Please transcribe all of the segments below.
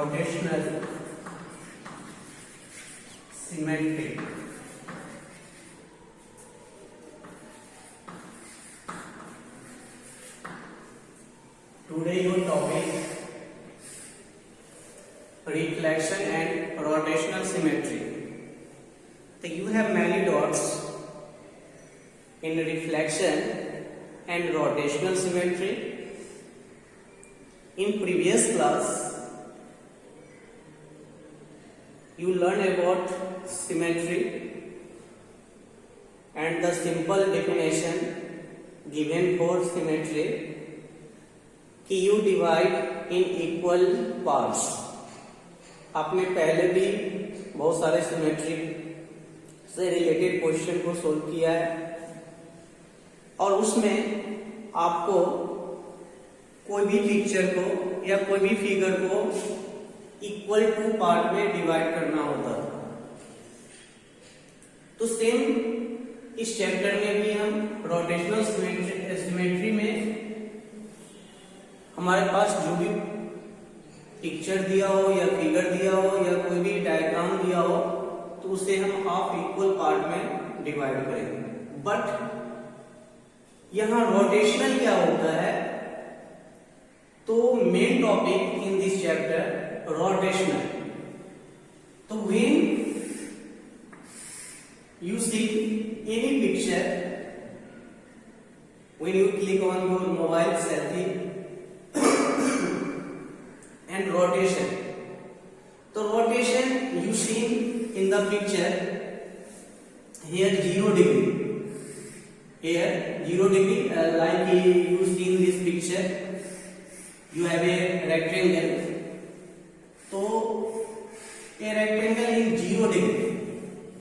rotational symmetry. Today your topic reflection and rotational symmetry. So you have many dots in reflection and rotational symmetry. In previous class you learned about symmetry and the simple definition given for symmetry कि you divide in equal parts. आपने पहले भी बहुत सारे symmetry से related question को solve किया है और उसमें आपको कोई भी पिक्चर को या कोई भी फिगर को इक्वल टू पार्ट में डिवाइड करना होता है। तो सेम इस चैप्टर में भी हम रोटेशनल सिमेट्री में हमारे पास जो भी पिक्चर दिया हो या फिगर दिया हो या कोई भी डायग्राम दिया हो तो उसे हम हाफ इक्वल पार्ट में डिवाइड करेंगे। बट यहां रोटेशनल क्या होता है, तो main topic in this chapter rotational. तो when you see any picture, when you click on your mobile selfie and rotation. So rotation you see in the picture here 0 degree. Here 0 degree like you see in this picture. You have a rectangle. So a rectangle is 0 degree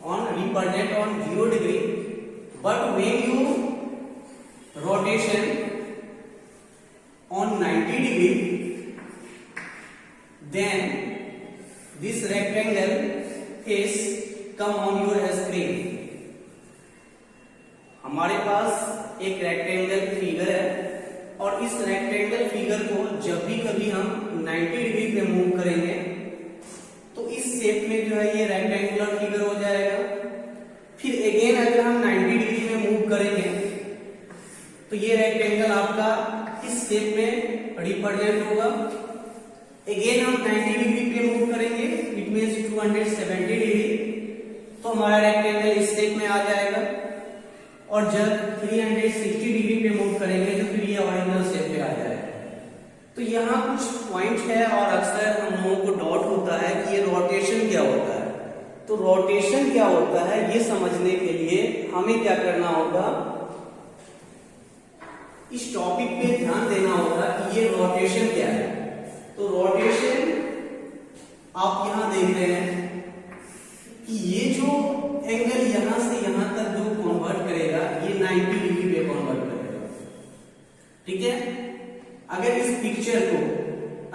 on represent on 0 degree. But when you rotation on 90 degree, then this rectangle is come on your screen. हमारे पास एक rectangle figure है और इस rectangle figure को जब भी कभी हम 90 डिग्री पे मूव करेंगे तो इस शेप में जो है ये रेक्टेंगुलर फिगर हो जाएगा। फिर अगेन अगर हम 90 डिग्री में मूव करेंगे तो ये रेक्टेंगल आपका इस शेप में रिप्रेजेंट होगा। अगेन हम 90 डिग्री पे मूव करेंगे, इट मींस 270 डिग्री, तो हमारा रेक्टेंगल इस शेप में आ जाएगा। और जब 360 डिग्री पे मूव करेंगे तो फिर ये ओरिजिनल शेप में आ जाएगा। तो यहाँ कुछ पॉइंट है और अक्सर हम लोगों को डाउट होता है कि ये रोटेशन क्या होता है। तो रोटेशन क्या होता है ये समझने के लिए हमें क्या करना होगा, इस टॉपिक पे ध्यान देना होगा कि ये रोटेशन क्या है। तो रोटेशन आप यहां देख रहे हैं कि ये जो एंगल यहां से यहां तक जो कन्वर्ट करेगा ये 90 डिग्री पे कन्वर्ट करेगा। ठीक है, अगर इस पिक्चर को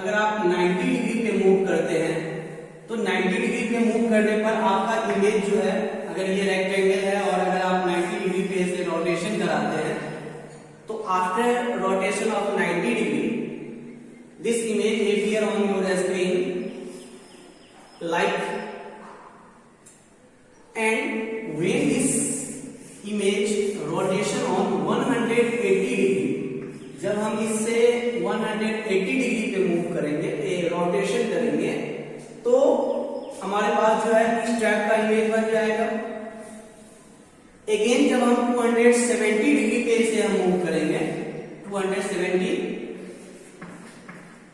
अगर आप 90 डिग्री पे मूव करते हैं तो 90 डिग्री पे मूव करने पर आपका इमेज जो है, अगर ये रेक्टेंगल है और अगर आप 90 डिग्री पे इसे रोटेशन कराते हैं तो after rotation of 90 degree this image appear on your screen like, and when this image rotation on 180 degree, जब हम इससे 180 डिग्री पे मूव करेंगे, रोटेशन करेंगे तो हमारे पास जो है इस टाइप का इमेज बन जाएगा। अगेन जब हम 270 डिग्री पे इसे हम मूव करेंगे,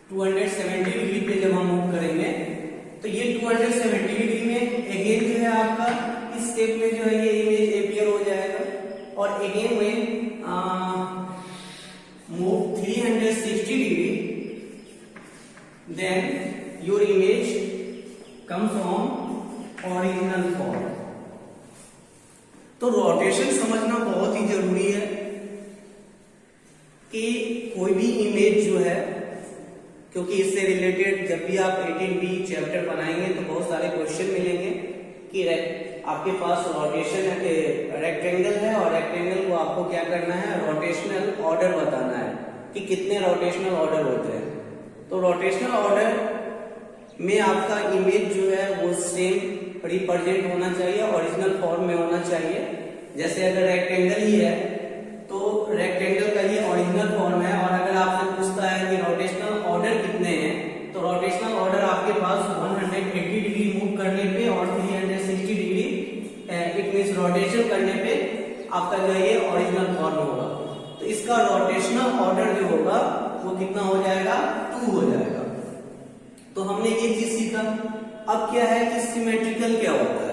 270 डिग्री पे जब हम मूव करेंगे तो ये 270 डिग्री में अगेन जो है आपका इस शेप में जो है ये इमेज अपीयर हो जाएगा। और अगेन में move 360 degree, then your image comes on original form. तो रोटेशन समझना बहुत ही जरूरी है कि कोई भी इमेज जो है, क्योंकि इससे रिलेटेड जब भी आप 18B चैप्टर बनाएंगे तो बहुत सारे क्वेश्चन मिलेंगे कि आपके पास रोटेशन रेक्टेंगल है और रेक्टेंगल को आपको क्या करना है, रोटेशनल ऑर्डर बताना है कि कितने रोटेशनल ऑर्डर होते हैं। तो रोटेशनल ऑर्डर में आपका इमेज जो है वो सेम रिप्रेजेंट होना चाहिए, ओरिजिनल फॉर्म में होना चाहिए। जैसे अगर रेक्टेंगल ही है तो रेक्टेंगल का ये ओरिजिनल फॉर्म है, और अगर आपसे पूछता है कि रोटेशनल ऑर्डर कितने हैं, तो रोटेशनल ऑर्डर आपके पास 180 डिग्री मूव करने पे और 360 डिग्री इट मींस रोटेशन करने पे आपका जो है ये ओरिजिनल फॉर्म होगा। तो इसका रोटेशनल ऑर्डर जो होगा वो कितना हो जाएगा, 2 हो जाएगा। तो हमने ये चीज सीखा। अब क्या है कि सिमेट्रिकल क्या होता है।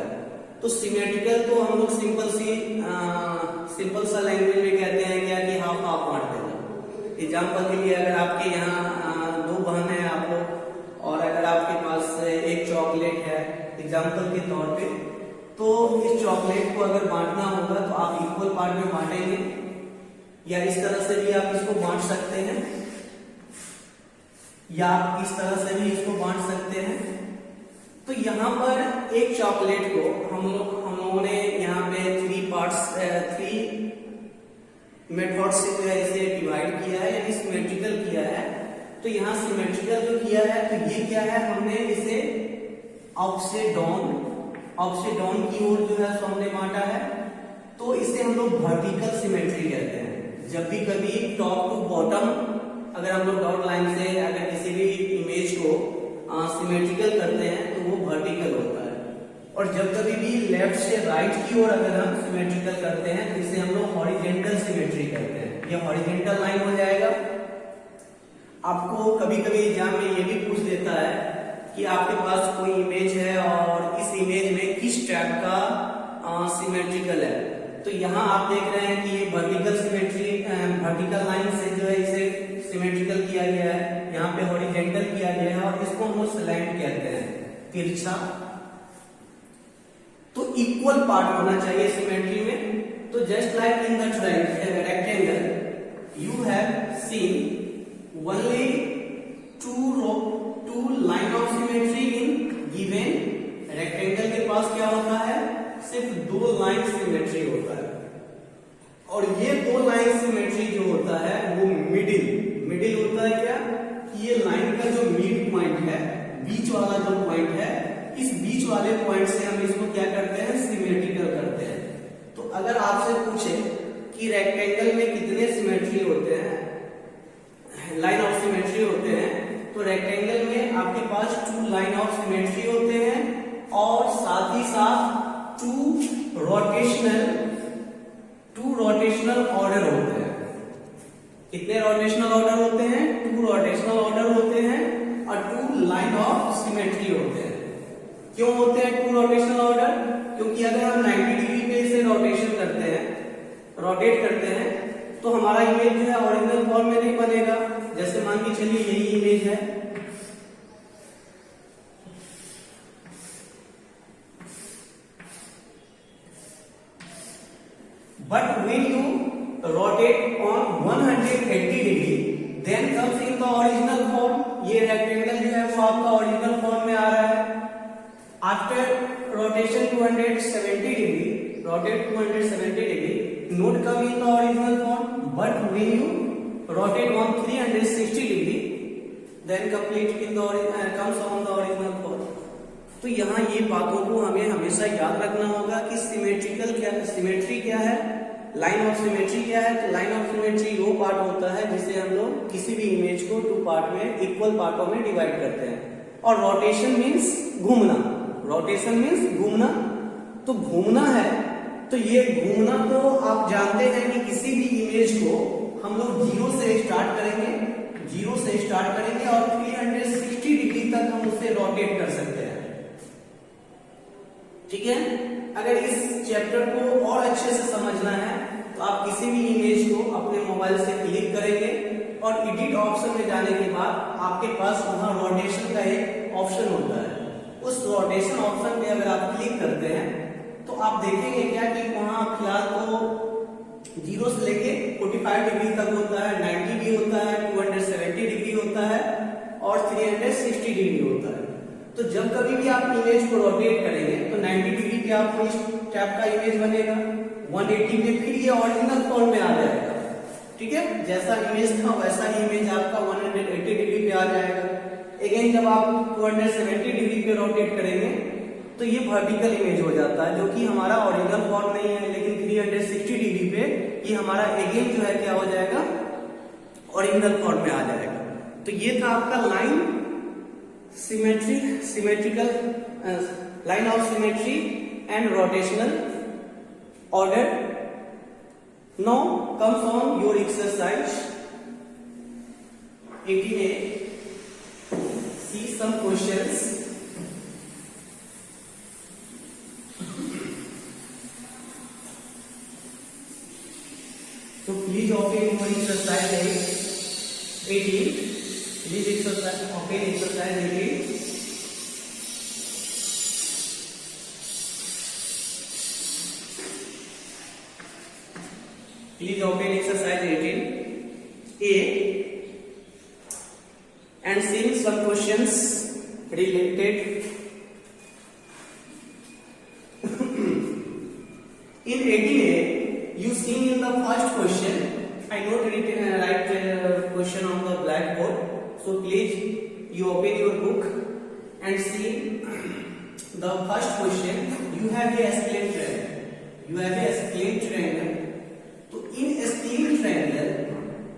तो सिमेट्रिकल तो हम लोग सिंपल सा लैंग्वेज में कहते हैं क्या कि हाफ हाफ बांट देना। एग्जाम्पल के लिए अगर आपके यहाँ 2 बहन है आप लोग, और अगर आपके पास एक चॉकलेट है एग्जाम्पल के तौर पे, तो इस चॉकलेट को अगर बांटना होगा तो आप इक्वल पार्ट में बांटेंगे, या इस तरह से भी आप इसको बांट सकते हैं, या आप इस तरह से भी इसको बांट सकते हैं। तो यहाँ पर एक चॉकलेट को हम लोगों ने यहाँ पे 3 मेथड से जो है इसे डिवाइड किया है, यानी सिमेट्रिकल किया है। तो यहाँ सिमेट्रिकल जो किया है तो ये क्या है, हमने इसे अप से डाउन की ओर जो है सो हमने बांटा है। तो इसे हम लोग वर्टिकल सिमेट्री कहते हैं। जब भी कभी टॉप टू बॉटम अगर हम लोग डॉट लाइन से अगर किसी भी इमेज को सिमेट्रिकल करते हैं तो वो वर्टिकल होता है, और जब कभी भी लेफ्ट से राइट की ओर अगर हम सिमेट्रिकल करते हैं तो इसे हम लोग हॉरिजेंटल सिमेट्री करते हैं। ये हॉरिजेंटल लाइन हो जाएगा। आपको कभी कभी एग्जाम में ये भी पूछ देता है कि आपके पास कोई इमेज है और इस इमेज में किस टाइप का सिमेट्रिकल है। तो यहाँ आप देख रहे हैं कि ये वर्टिकल सिमेट्री, वर्टिकल लाइन से जो है इसे सिमेट्रिकल किया गया है, यहाँ पे हॉरिजेंटल किया गया है, और इसको हम लोग स्लैंट कहते हैं, तिरछा। तो इक्वल पार्ट होना चाहिए सिमेट्री में। तो just like in the rectangle you have seen only two line of symmetry in given rectangle के पास क्या होता है, सिर्फ 2 लाइन सिमेट्री होता है, और ये 2 लाइन सिमेट्री जो होता है वो मिडिल होता है। क्या कि ये लाइन का जो मिड पॉइंट है, बीच वाला जो पॉइंट है, इस बीच वाले पॉइंट से हम इसको क्या करते हैं, सिमेट्रिकल करते हैं। तो अगर आपसे पूछे कि रेक्टेंगल में कितने सिमेट्री होते हैं, लाइन ऑफ सिमेट्री होते हैं, तो रेक्टेंगल में आपके पास 2 लाइन ऑफ सिमेट्री होते हैं, और साथ ही साथ 2 रोटेशनल ऑर्डर होते हैं। कितने रोटेशनल ऑर्डर होते हैं, 2 रोटेशनल ऑर्डर होते हैं, और 2 लाइन ऑफ सिमेट्री होते हैं। क्यों होते हैं 2 रोटेशनल ऑर्डर? क्योंकि अगर हम 90 डिग्री पे इसे रोटेट करते हैं तो हमारा इमेज जो है ओरिजिनल फॉर्म में नहीं बनेगा। जैसे मान के चलिए यही इमेज है, but when you rotate on 180 degree then comes in the original form। ये रेक्टेंगल जो है वो आपका ओरिजिनल फॉर्म में आ रहा है। After rotation 270 degree, rotate 270 degree, not come in the original form, but when you rotate on 360 degree then complete in the comes on the original form। तो यहाँ ये बातों को हमें हमेशा याद रखना होगा कि सिमेट्री क्या है, लाइन ऑफ सिमेट्री क्या है। तो लाइन ऑफ सिमेट्री वो पार्ट होता है जिसे हम लोग किसी भी इमेज को 2 पार्ट में, इक्वल पार्टों में डिवाइड करते हैं। और रोटेशन मीन्स घूमना, तो घूमना है। तो ये घूमना तो आप जानते हैं कि किसी भी इमेज को हम लोग 0 से स्टार्ट करेंगे और 360 डिग्री तक हम उसे रोटेट कर सकते हैं। ठीक है। अगर इस चैप्टर को और अच्छे से समझना है तो आप किसी भी इमेज को अपने मोबाइल से क्लिक करेंगे, और एडिट ऑप्शन में जाने के बाद आपके पास वहां रोटेशन का एक ऑप्शन होता है। उस रोटेशन ऑप्शन पे अगर आप क्लिक करते हैं तो आप देखेंगे क्या कि वहां फिलहाल तो 0 से लेके 45 डिग्री तक होता है, 90 भी होता है, 270 डिग्री होता है, और 360 डिग्री होता है। तो जब कभी भी आप इमेज को रोटेट करेंगे तो 90 डिग्री पे आपको इस टाइप का इमेज बनेगा, 180 पे फिर ये ओरिजिनल फॉर्म में आ जाएगा। ठीक है, जैसा इमेज था वैसा ही इमेज आपका 180 डिग्री पे आ जाएगा। अगेन जब आप 270 डिग्री पे रोटेट करेंगे तो ये वर्टिकल इमेज हो जाता है, जो कि हमारा ओरिजिनल फॉर्म नहीं है, लेकिन 360 डिग्री पे ये हमारा अगेन जो है क्या हो जाएगा, ओरिजिनल फॉर्म में आ जाएगा। तो ये था आपका line symmetrical line of symmetry and rotational order. Now comes on your exercise 18A. See some questions. So please open your exercise 18. Please open exercise 18. Please open exercise 18A and see some questions related. In 18A, you see in the first question, I not write question on the blackboard. So please you open your book and see the first question. You have a scalene triangle. So in scalene triangle,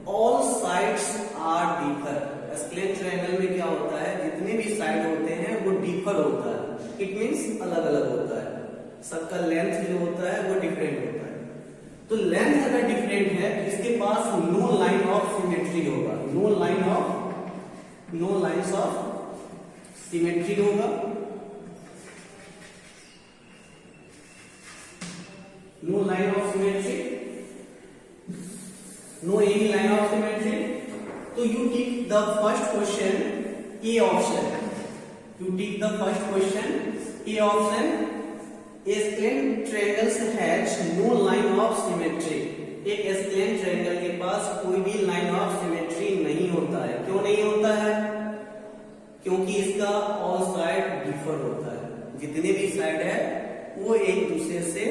all sides are differ. Scalene triangle में क्या होता है, जितने भी side होते हैं वो differ होता है, इट मींस अलग अलग होता है, सबका लेंथ जो होता है वो डिफरेंट होता है। तो लेंथ अगर डिफरेंट है तो इसके पास नो लाइन ऑफ सिमेट्री होगा, नो लाइंस ऑफ सिमेट्री होगा, no line of symmetry, no any line of symmetry. तो you take the first question, A option. You take the first question, A option. A scalene triangle has no line of symmetry. एक scalene triangle के पास कोई भी line of symmetry नहीं होता है। क्यों नहीं होता है? क्योंकि इसका all side differ होता है, जितने भी साइड है वो एक दूसरे से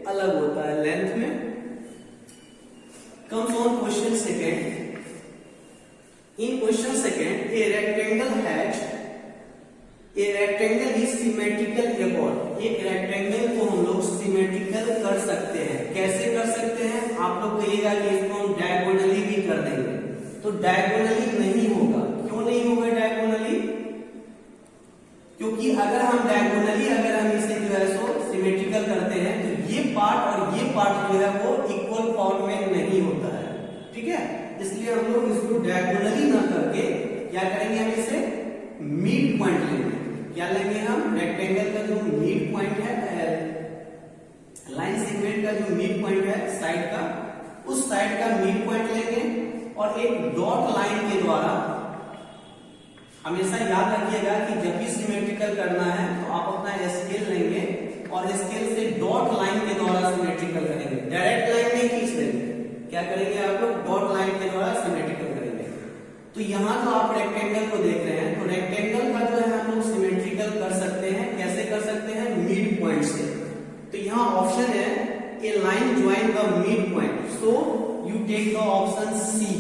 अलग होता है लेंथ में। Comes on question second. In question second, a rectangle is symmetrical about. एक रेक्टेंगल को हम लोग सिमेट्रिकल कर सकते हैं। कैसे कर सकते हैं? आप लोग कहिएगा कि इसको हम डायगोनली भी कर देंगे, तो डायगोनली नहीं होगा। क्यों नहीं होगा डायगोनली? क्योंकि अगर हम डायगोनली हम इसे जो है सो सिमेट्रिकल करते हैं तो ये पार्ट और ये पार्ट जो है वो इक्वल फॉर्म में नहीं होता है, ठीक है। इसलिए हम लोग इसको डायगोनली ना करके क्या करेंगे, हम इसे मिड पॉइंट लेंगे। क्या लेंगे हम? रेक्टेंगल का जो मिड पॉइंट है, लाइन सेगमेंट का जो मिड पॉइंट है साइड का, उस साइड का मिड पॉइंट लेंगे और एक डॉट लाइन के द्वारा, हमेशा याद रखिएगा कि जब भी सिमेट्रिकल करना है तो आप अपना स्केल लेंगे और स्केल से डॉट लाइन के द्वारा सिमेट्रिकल करेंगे, डायरेक्ट लाइन नहीं खींच देंगे। क्या करेंगे आप लोग? डॉट लाइन के द्वारा सिमेट्रिकल करेंगे। तो यहाँ तो आप रेक्टेंगल को देख रहे हैं, तो रेक्टेंगल का जो है हम लोग सिमेट्रिकल कर सकते हैं। कैसे कर सकते हैं? मिड पॉइंट से। तो यहाँ ऑप्शन है A line join the mid point, so you take the option C.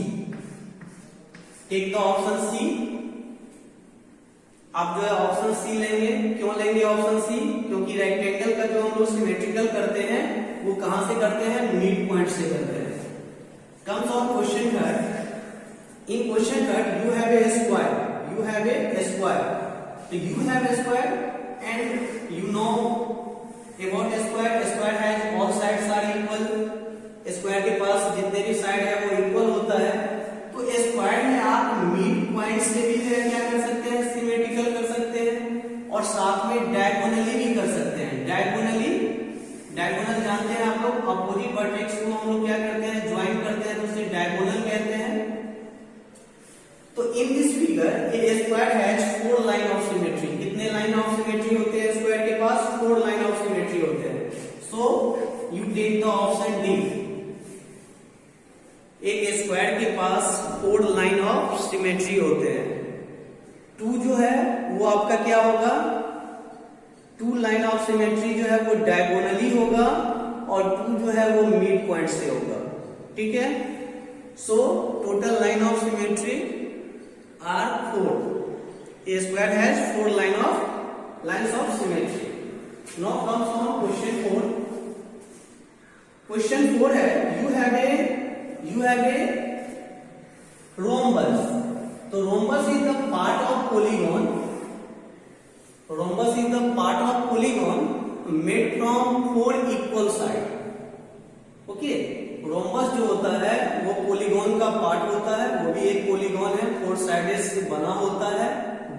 Take the option C. आप जो है ऑप्शन सी लेंगे। क्यों लेंगे ऑप्शन सी? क्योंकि रेक्टेंगल का जो हम लोग सिमेट्रिकल करते हैं वो कहां से करते हैं? मिड पॉइंट से करते हैं। Comes on question third. In question third, you have a square. You have a square. So you have a square, and you know about a square. A square has all sides are equal. Square के पास जितने भी side है वो equal होता है। तो square में आप मिड पॉइंट से भी जो है क्या कर सकते हैं? सिमेट्रिकल कर सकते हैं और साथ में डायगोनली भी कर सकते हैं। डायगोनल जानते हैं आप लोग, अपोजिट वर्टेक्स को हम लोग क्या करते हैं? ज्वाइन करते हैं, तो उसे डायगोनल कहते हैं। तो in this figure A square has 4 line of symmetry. कितने लाइन ऑफ सिमेट्री होते हैं स्क्वायर के पास? 4 लाइन ऑफ सिमेट्री होते हैं। So you take the option D. एक स्क्वायर के पास 4 लाइन ऑफ सिमेट्री होते हैं। 2 जो है वो आपका क्या होगा? 2 लाइन ऑफ सिमेट्री जो है वो डायगोनली होगा और 2 जो है वो मिड पॉइंट से होगा, ठीक है। So total line of symmetry are 4। A square has 4 lines of symmetry. Now comes on question 4. Question 4 है you have a rhombus. तो rhombus is the part of polygon. Rhombus is the part of polygon made from 4 equal sides. Okay, rhombus जो होता है वो polygon का part होता है, वो भी एक polygon है, 4 साइड से बना होता है,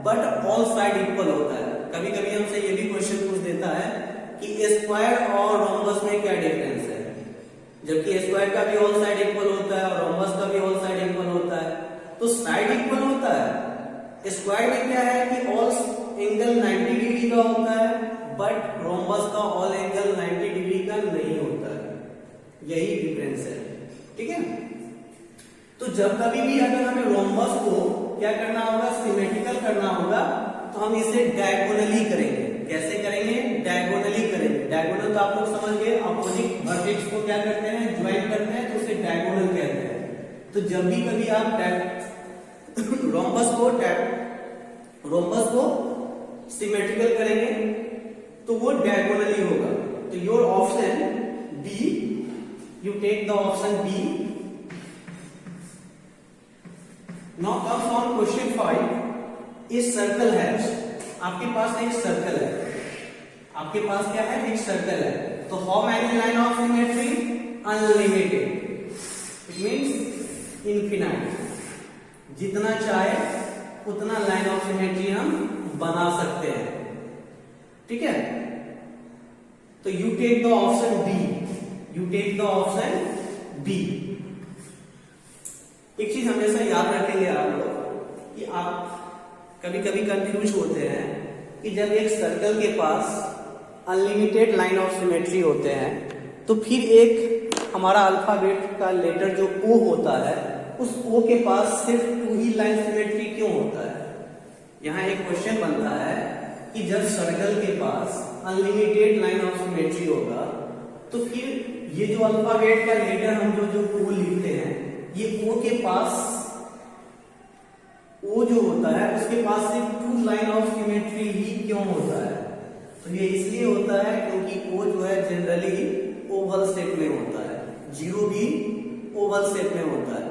बट ऑल साइड इक्वल होता है. कभी कभी हमसे ये भी क्वेश्चन पूछ देता है कि स्क्वायर और रोम्बस में क्या डिफरेंस है, जबकि स्क्वायर का भी ऑल साइड इक्वल होता है और रोम्बस का भी ऑल साइड इक्वल होता है. तो साइड इक्वल होता है. स्क्वायर में क्या है कि ऑल एंगल 90 डिग्री का होता है, बट रोम्बस का ऑल एंगल 90 डिग्री का नहीं होता है. यही डिफरेंस है. ठीक है. तो जब कभी भी अगर हमें रोम्बस को क्या करना होगा, सिमेट्रिकल करना होगा, तो हम इसे डायगोनली करेंगे. कैसे करेंगे? डायगोनली करेंगे. डायगोनल तो आप लोग समझ गए, अपोजिट वर्टेक्स को क्या करते हैं, ज्वाइन करते हैं, तो उसे डायगोनल कहते हैं. तो जब भी कभी आप रोम्बस को सिमेट्रिकल करेंगे तो वो डायगोनली होगा. तो your option B, you take the option B. Now comes on question 5. इस सर्कल है, आपके पास एक सर्कल है, आपके पास क्या है, एक सर्कल है. तो how many line of symmetry? Unlimited. It means infinite. जितना चाहे उतना लाइन ऑफ सिमेट्री हम बना सकते हैं. ठीक है. तो you take the option B. You take the option B. एक चीज हमेशा याद रखेंगे आप लोग कि आप कभी कभी कंफ्यूज होते हैं कि जब एक सर्कल के पास अनलिमिटेड लाइन ऑफ सिमेट्री होते हैं तो फिर एक हमारा अल्फाबेट का लेटर जो ओ होता है, उस ओ के पास सिर्फ 2 ही लाइन सिमेट्री क्यों होता है? यहाँ एक क्वेश्चन बनता है कि जब सर्कल के पास अनलिमिटेड लाइन ऑफ सिमेट्री होगा तो फिर ये जो अल्फाबेट का लेटर हम जो ओ लिखते हैं, ये ओ के पास, ओ जो होता है उसके पास सिर्फ 2 लाइन ऑफ सिमेट्री ही क्यों होता है? तो ये इसलिए होता है क्योंकि ओ जो है जनरली ओवल शेप में होता है, जीरो भी ओवल शेप में होता है.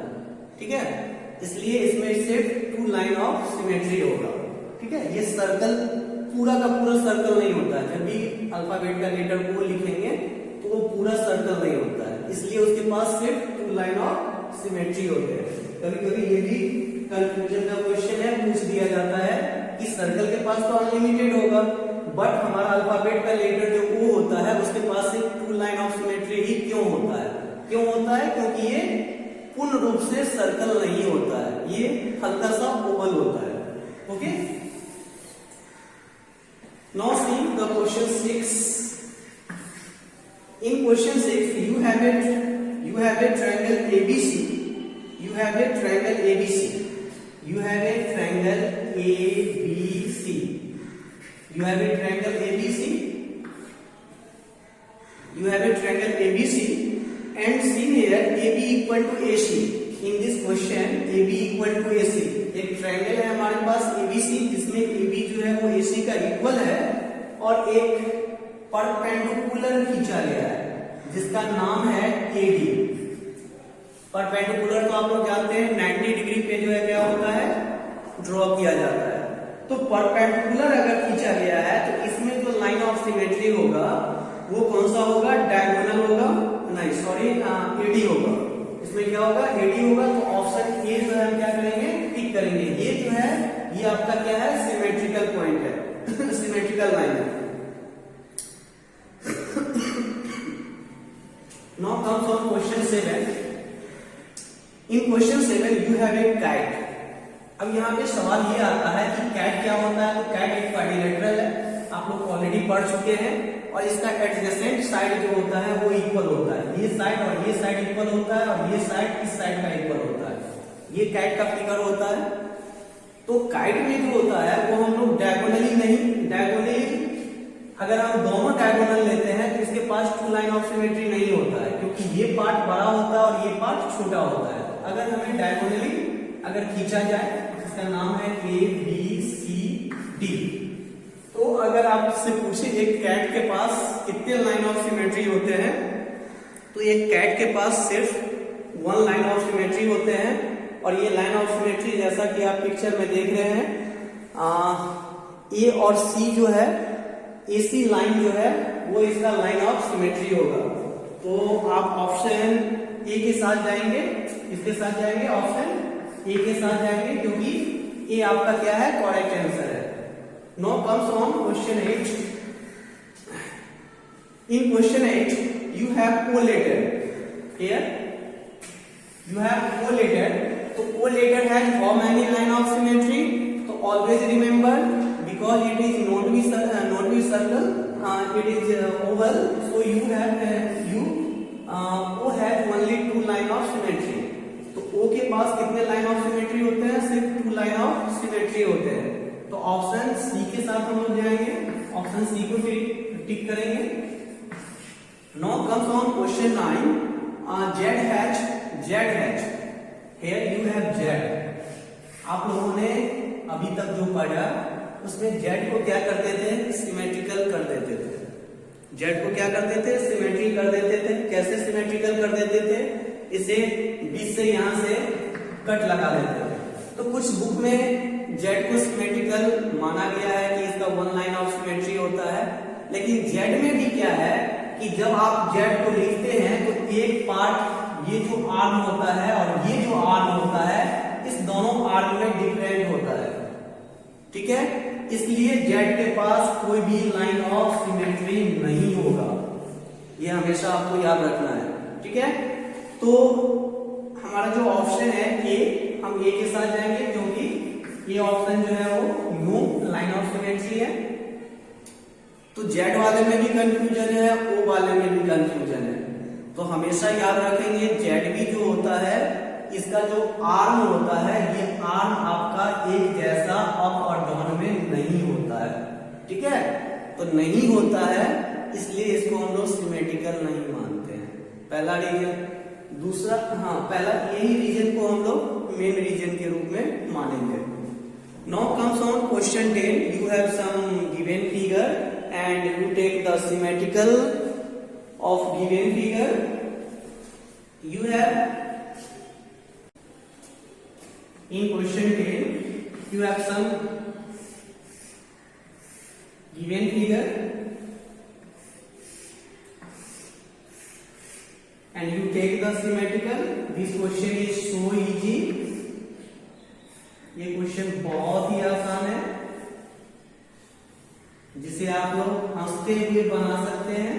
ठीक है. इसलिए इसमें सिर्फ 2 लाइन ऑफ सिमेट्री होगा. ठीक है. ये सर्कल पूरा का पूरा सर्कल नहीं होता है. जब भी अल्फाबेट का लेटर ओ लिखेंगे तो वो पूरा सर्कल नहीं होता है, इसलिए उसके पास सिर्फ 2 लाइन ऑफ सिमेट्री होते हैं. कभी कभी ये भी कंफ्यूजन का क्वेश्चन है, पूछ दिया जाता है कि सर्कल के पास तो अनलिमिटेड होगा, बट हमारा अल्फाबेट का लेटर जो ओ होता है उसके पास सिर्फ 2 लाइन ऑफ सिमेट्री ही क्यों होता है? क्यों होता है? क्योंकि ये पूर्ण रूप से सर्कल नहीं होता है, ये हल्का सा ओवल होता है. Okay. Now see the question 6. In question 6 you have a triangle ABC. You have a triangle ABC. You have a triangle ABC. You have a triangle ABC. You have a triangle ABC and see here AB equal to AC. In this question AB equal to AC. एक triangle है हमारे पास ABC जिसमें AB जो है वो AC का equal है और एक परपेंडिकुलर खींचा गया है जिसका नाम है AD. परपेंडिकुलर तो आप लोग जानते हैं 90 डिग्री पे जो है क्या होता है, ड्रॉ किया जाता है. तो परपेंडिकुलर अगर खींचा गया है तो इसमें जो लाइन ऑफ सिमेट्री होगा वो कौन सा होगा? डायगोनल होगा, नहीं सॉरी एडी होगा. इसमें क्या होगा? एडी होगा. तो ऑप्शन ए जो है हम क्या करेंगे? टिक करेंगे. ये जो है ये आपका क्या है? सिमेट्रिकल पॉइंट है, सिमेट्रिकल लाइन है. Now comes on question 7. In question 7 you have a kite. अब यहाँ पे सवाल ये आता है कि कैट क्या होता है? तो कैट एक क्वाड्रिलेटरल है, आप लोग ऑलरेडी पढ़ चुके हैं, और इसका एडजेसेंट साइड जो होता है वो इक्वल होता है. ये साइड और ये साइड इक्वल होता है और ये साइड इस साइड का इक्वल होता है. ये कैट का फिगर होता है. तो काइट में जो होता है वो हम लोग डायगोनली नहीं, डायगोनली अगर हम दोनों डायगोनल लेते हैं तो इसके पास 2 लाइन ऑफ सिमेट्री नहीं होता है क्योंकि ये पार्ट बड़ा होता है और ये पार्ट छोटा होता है. अगर हमें डायगोनली अगर खींचा जाए, इसका नाम है A B C आपसे पूछे एक कैट के पास कितने लाइन ऑफ सिमेट्री होते हैं, तो एक कैट के पास सिर्फ 1 लाइन ऑफ सिमेट्री होते हैं। और ये लाइन ऑफ सिमेट्री जैसा कि आप पिक्चर में देख रहे हैं, ए और सी जो है, एसी लाइन जो है वो इसका लाइन ऑफ सिमेट्री होगा। तो आप ऑप्शन ए के साथ जाएंगे, इसके साथ जाएंगे, ऑप्शन ए के साथ जाएंगे, क्योंकि ए आपका क्या है, करेक्ट आंसर है। Now comes on question 8। In question 8 you have collated, here you have collated. तो collated has how many line of symmetry? तो always remember, because it is not be circle, it is oval, so you have O has only 2 line of symmetry। तो O के पास कितने line of symmetry होते हैं? सिर्फ 2 line of symmetry होते हैं। तो ऑप्शन सी के साथ हम लोग जाएंगे, ऑप्शन सी को टिक करेंगे। Now comes on question 9। Z hatch, here you have Z. आप लोगों ने अभी तक जो पढ़ा उसमें जेड को क्या करते थे? सिमेट्रिकल कर देते थे। जेड को क्या करते थे? सिमेट्री कर देते थे। कैसे सिमेट्रिकल कर देते थे? इसे बीच से यहां से कट लगा देते थे। तो कुछ बुक में जेड को सिमेट्रिकल माना गया है कि इसका 1 लाइन ऑफ सिमेट्री होता है, लेकिन जेड में भी क्या है कि जब आप जेड को लिखते हैं तो एक पार्ट, ये जो आर्म होता है और ये जो आर्म होता है, इस दोनों आर्म में डिफरेंट होता है, ठीक है। इसलिए जेड के पास कोई भी लाइन ऑफ सिमेट्री नहीं होगा, ये हमेशा आपको याद रखना है, ठीक है। तो हमारा जो ऑप्शन है ए, हम ए के साथ जाएंगे, क्योंकि ये ऑप्शन जो है वो नो लाइन ऑफ सिमेट्री है। तो जेड वाले में भी कंफ्यूजन है, ओ वाले में भी कंफ्यूजन है। तो हमेशा याद रखेंगे जेड भी जो होता है, इसका जो आर्म होता है, ये आर्म आपका एक जैसा अप और डाउन में नहीं होता है, ठीक है। तो नहीं होता है, इसलिए इसको हम लोग सिमेट्रिकल नहीं मानते हैं, पहला रीजन। दूसरा, हाँ, पहला यही रीजन को हम लोग मेन रीजन के रूप में मानेंगे। Now comes on question 10। You have some given figure and you take the symmetrical of given figure. You have in question 10 you have some given figure and you take the symmetrical। this question is so easy, ये question बहुत ही आसान है, जिसे आप लोग हंसते हुए बना सकते हैं।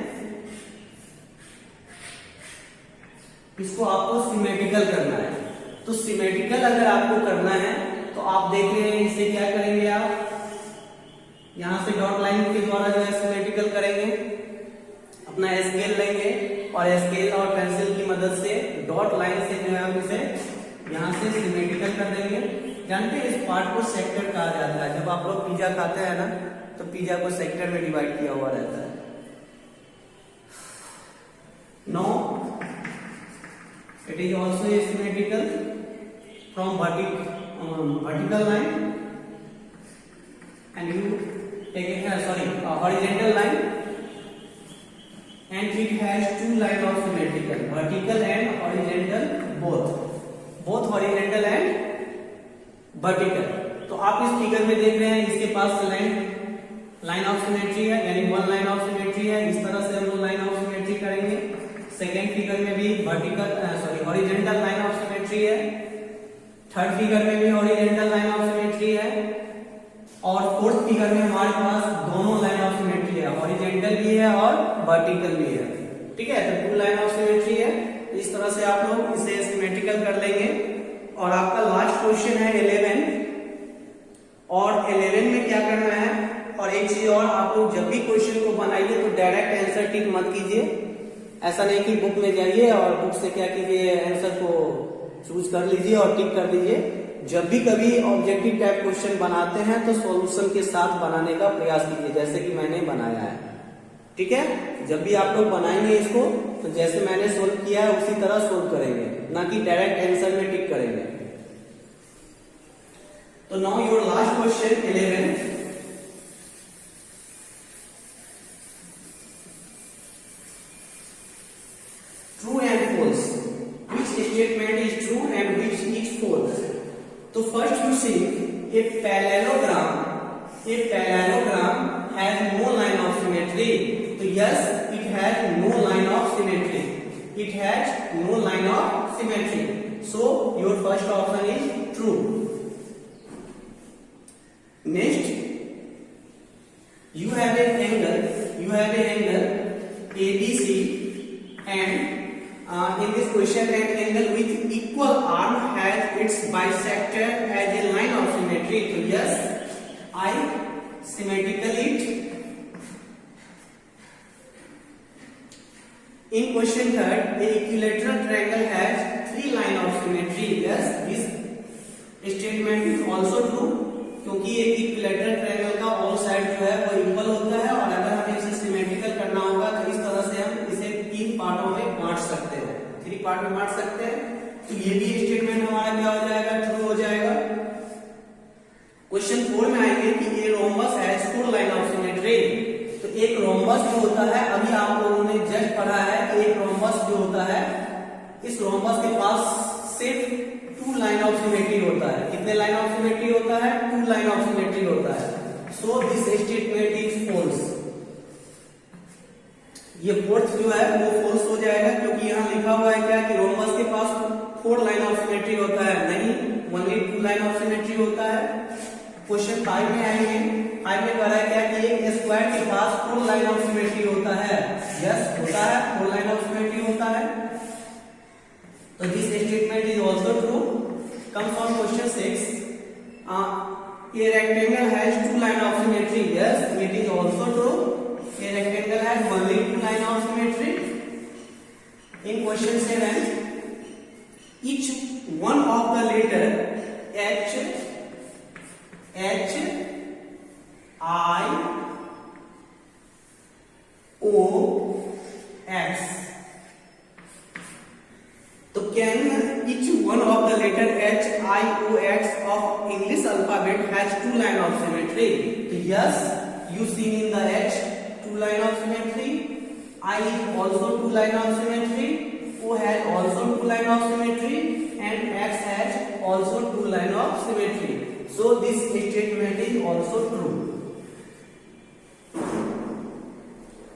इसको आपको सिमेट्रिकल करना है। तो सिमेट्रिकल अगर आपको करना है तो आप देख रहे हैं, इसे क्या करेंगे, आप यहां से डॉट लाइन के द्वारा जो है सिमेट्रिकल करेंगे। अपना स्केल लेंगे और स्केल और पेंसिल की मदद से डॉट लाइन से जो है हम इसे यहां से सिमेट्रिकल कर देंगे। जानते हैं इस पार्ट को सेक्टर कहा जाता है। जब आप लोग पिज्जा खाते हैं ना, तो पिज्जा को सेक्टर में डिवाइड किया हुआ रहता है। No, it is also asymmetrical from vertical line and you take horizontal line and it has 2 line of symmetrical, vertical and horizontal, both horizontal and vertical। तो आप इस फिगर में देख रहे हैं, इसके पास लाइन ऑफ सिमेट्री है, यानी 1 लाइन ऑफ सिमेट्री है। इस तरह से हम लोग लाइन ऑफ सिमेट्री करेंगे। सेकेंड फिगर में भी हॉरिजॉन्टल लाइन ऑफ सिमेट्री है। थर्ड फिगर में भी हॉरिजॉन्टल लाइन ऑफ सिमेट्री है। और फोर्थ फिगर में हमारे पास दोनों लाइन ऑफ सिमेट्री है, हॉरिजॉन्टल भी है और वर्टिकल भी है, ठीक है। तो 2 लाइन ऑफ सिमेट्री है। इस तरह से आप लोग इसे सिमेट्रिकल कर लेंगे। और आपका लास्ट क्वेश्चन है 11, और 11 में क्या करना है, और एक चीज और, आप लोग जब भी क्वेश्चन को बनाइए तो डायरेक्ट आंसर टिक मत कीजिए। ऐसा नहीं कि बुक में जाइए और बुक से क्या कीजिए, आंसर को चूज कर लीजिए और टिक कर दीजिए। जब भी कभी ऑब्जेक्टिव टाइप क्वेश्चन बनाते हैं तो सॉल्यूशन के साथ बनाने का प्रयास कीजिए, जैसे कि मैंने बनाया है, ठीक है। जब भी आप लोग बनाएंगे इसको, तो जैसे मैंने सोल्व किया है उसी तरह सोल्व करेंगे, ना कि डायरेक्ट आंसर में टिक करेंगे। तो now your last question 11। yes, it has no line of symmetry. It has no line of symmetry. So your first option is true. Next, you have an angle ABC, and in this question an angle with equal arm has its bisector as a line of symmetry. So yes, I symmetrical it. In question third, a equilateral triangle has 3 line of symmetry. Yes, this statement is also true, क्योंकि एक equilateral triangle का all side जो है वो equal होता है, और अगर हमें इसे सिमेट्रिकल करना होगा तो इस तरह से हम इसे 3 पार्टों में बांट सकते हैं, 3 पार्ट में बांट सकते हैं। तो ये भी स्टेटमेंट हमारा क्या हो जाएगा, ट्रू हो जाएगा। क्वेश्चन 4 में आएंगे कि a rhombus has 4 line of symmetry. तो एक रोम्बस जो होता है, अभी आप लोगों ने जस्ट पढ़ा है कि एक रोम्बस जो होता है, इस रोम्बस के पास सिर्फ 2 लाइन ऑफ सिमेट्री होता है। कितने लाइन ऑफ सिमेट्री होता है, 2 लाइन ऑफ सिमेट्री होता है। So this statement is false. ये फोर्थ जो है वो फॉल्स हो जाएगा, क्योंकि यहाँ लिखा हुआ है क्या कि रोम्बस के पास 4 लाइन ऑफ सिमेट्री होता है, नहीं, ओनली 2 लाइन ऑफ सिमेट्री होता है। क्वेश्चन 5 में आएंगे, 5 में कह रहा है क्या कि एक स्क्वायर के पास 4 लाइन ऑफ सिमेट्री होता है। यस, होता है, 4 लाइन ऑफ सिमेट्री होता है। So this statement is also true. Comes on question 6. A rectangle has 2 line of symmetry. Yes, it is also true. A rectangle has only 2 line of symmetry. In question 7, each one of the letter H, I, O, X. तो can each one of the letter H, I, O, X of English alphabet has 2 line of symmetry? So yes, you see in the H 2 line of symmetry, I is also 2 line of symmetry, O has also 2 line of symmetry, and X has also 2 line of symmetry. So this statement is also true.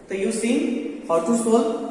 So you see how to solve.